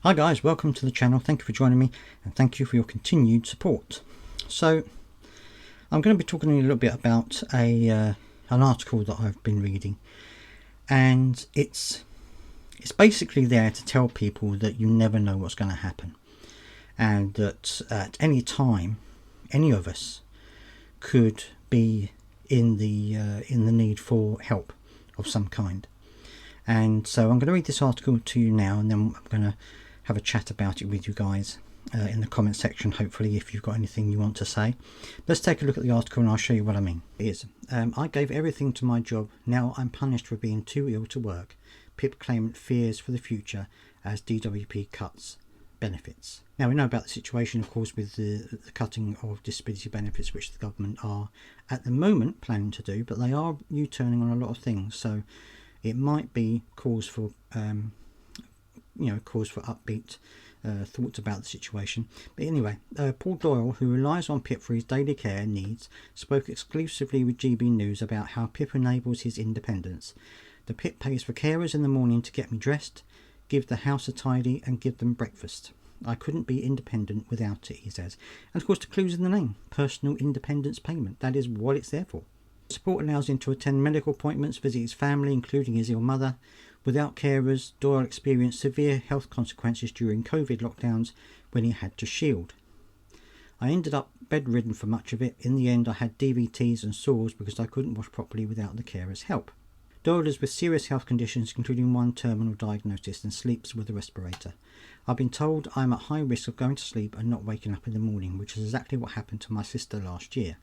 Hi guys, welcome to the channel. Thank you for joining me and thank you for your continued support. So I'm going to be talking a little bit about an article that I've been reading, and it's basically there to tell people that you never know what's going to happen, and that at any time any of us could be in the need for help of some kind. And so I'm going to read this article to you now, and then I'm going to have a chat about it with you guys in the comment section, hopefully, if you've got anything you want to say. Let's take a look at the article and I'll show you what I mean. It is, I gave everything to my job, now I'm punished for being too ill to work. PIP claimant fears for the future as DWP cuts benefits. Now we know about the situation, of course, with the cutting of disability benefits, which the government are at the moment planning to do, but they are U-turning on a lot of things, so it might be cause for cause for upbeat thoughts about the situation. But anyway, Paul Doyle, who relies on PIP for his daily care needs, spoke exclusively with GB News about how PIP enables his independence. The PIP pays for carers in the morning to get me dressed, give the house a tidy and give them breakfast. I couldn't be independent without it, he says. And of course the clue's in the name, personal independence payment. That is what it's there for. Support allows him to attend medical appointments, visit his family, including his ill mother. Without carers, Doyle experienced severe health consequences during COVID lockdowns when he had to shield. I ended up bedridden for much of it. In the end, I had DVTs and sores because I couldn't wash properly without the carers' help. Doyle is with serious health conditions, including one terminal diagnosis, and sleeps with a respirator. I've been told I'm at high risk of going to sleep and not waking up in the morning, which is exactly what happened to my sister last year.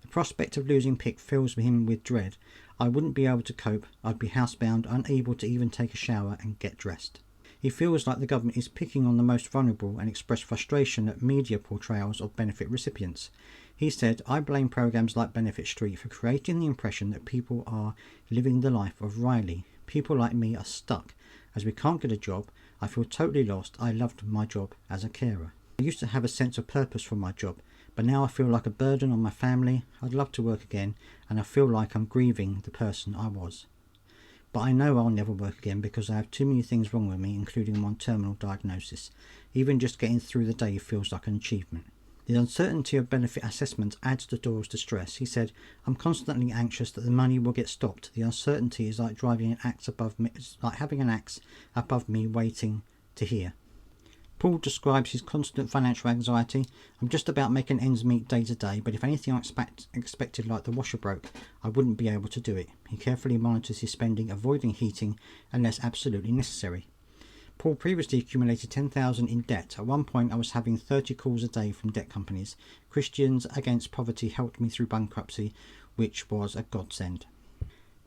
The prospect of losing PIP fills him with dread. I wouldn't be able to cope. I'd be housebound, unable to even take a shower and get dressed. He feels like the government is picking on the most vulnerable and expressed frustration at media portrayals of benefit recipients. He said, I blame programs like Benefit Street for creating the impression that people are living the life of Riley. People like me are stuck. As we can't get a job, I feel totally lost. I loved my job as a carer. I used to have a sense of purpose for my job, but now I feel like a burden on my family. I'd love to work again, and I feel like I'm grieving the person I was. But I know I'll never work again because I have too many things wrong with me, including one terminal diagnosis. Even just getting through the day feels like an achievement. The uncertainty of benefit assessments adds to Doyle's distress. He said, I'm constantly anxious that the money will get stopped. The uncertainty is like driving an axe above me. It's like having an axe above me waiting to hear. Paul describes his constant financial anxiety. I'm just about making ends meet day to day, but if anything expected like the washer broke, I wouldn't be able to do it. He carefully monitors his spending, avoiding heating unless absolutely necessary. Paul previously accumulated $10,000 in debt. At one point I was having 30 calls a day from debt companies. Christians Against Poverty helped me through bankruptcy, which was a godsend.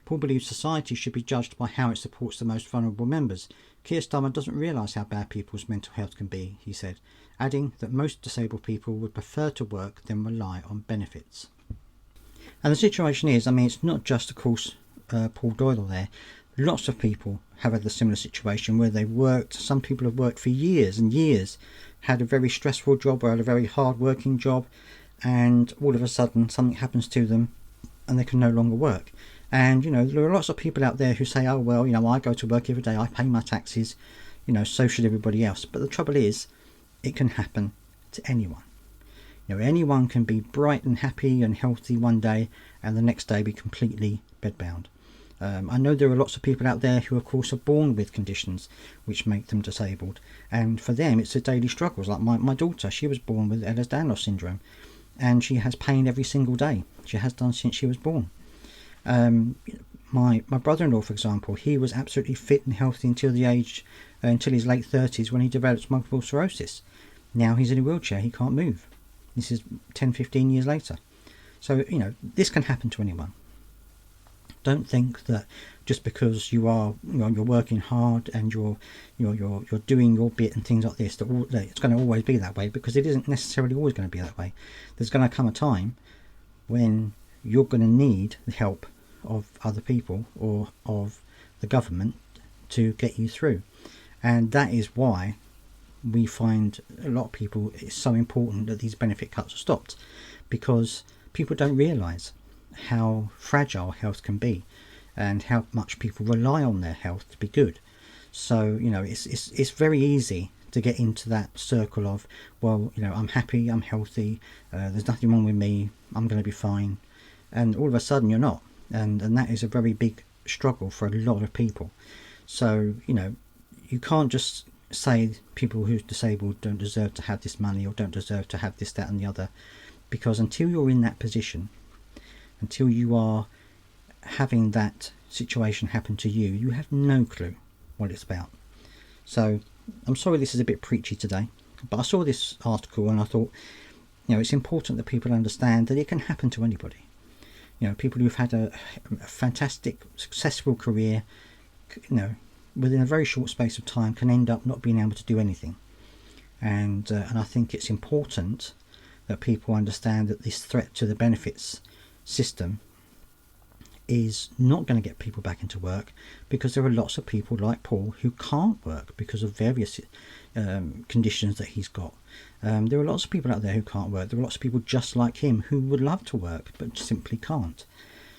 Paul believes society should be judged by how it supports the most vulnerable members. Keir Starmer doesn't realise how bad people's mental health can be, he said, adding that most disabled people would prefer to work than rely on benefits. And the situation is, it's not just, of course, Paul Doyle there. Lots of people have had a similar situation where they've worked. Some people have worked for years and years, had a very stressful job or had a very hard working job, and all of a sudden something happens to them and they can no longer work. And there are lots of people out there who say, oh well, I go to work every day, I pay my taxes, so should everybody else. But the trouble is, it can happen to anyone. Anyone can be bright and happy and healthy one day and the next day be completely bedbound. I know there are lots of people out there who of course are born with conditions which make them disabled, and for them it's a daily struggle. Like my daughter, she was born with Ehlers-Danlos syndrome, and she has pain every single day. She has done since she was born. My brother-in-law, for example, he was absolutely fit and healthy until his late 30s when he developed multiple sclerosis. Now he's in a wheelchair, he can't move. This is 10-15 years later. So this can happen to anyone. Don't think that just because you're working hard and you're doing your bit and things like this that it's going to always be that way, because it isn't necessarily always going to be that way. There's going to come a time when you're going to need the help of other people or of the government to get you through. And that is why we find a lot of people, it's so important that these benefit cuts are stopped, because people don't realise how fragile health can be and how much people rely on their health to be good. So it's very easy to get into that circle of, well, I'm happy, I'm healthy, there's nothing wrong with me, I'm going to be fine, and all of a sudden you're not, and that is a very big struggle for a lot of people. So you can't just say people who's disabled don't deserve to have this money or don't deserve to have this, that and the other, because until you're in that position, until you are having that situation happen to you, you have no clue what it's about. So I'm sorry this is a bit preachy today, but I saw this article and I thought, it's important that people understand that it can happen to anybody. People who've had a fantastic, successful career, within a very short space of time can end up not being able to do anything. And I think it's important that people understand that this threat to the benefits system is not going to get people back into work, because there are lots of people like Paul who can't work because of various conditions that he's got. There are lots of people out there who can't work. There are lots of people just like him who would love to work but simply can't.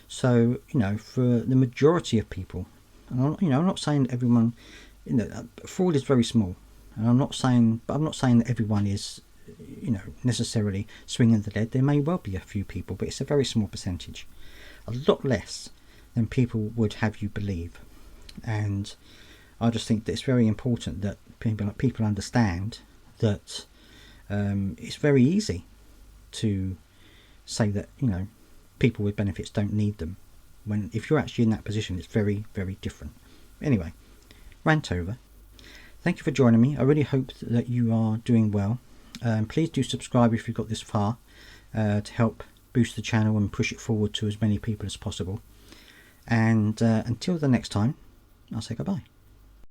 So for the majority of people, and I'm not saying that everyone, fraud is very small, and I'm not saying that everyone is necessarily swinging the lead. There may well be a few people, but it's a very small percentage, a lot less than people would have you believe. And I just think that it's very important that people understand that it's very easy to say that people with benefits don't need them, when if you're actually in that position, it's very, very different. Anyway, rant over. Thank you for joining me. I really hope that you are doing well. Please do subscribe if you've got this far, to help boost the channel and push it forward to as many people as possible. And until the next time, I'll say goodbye.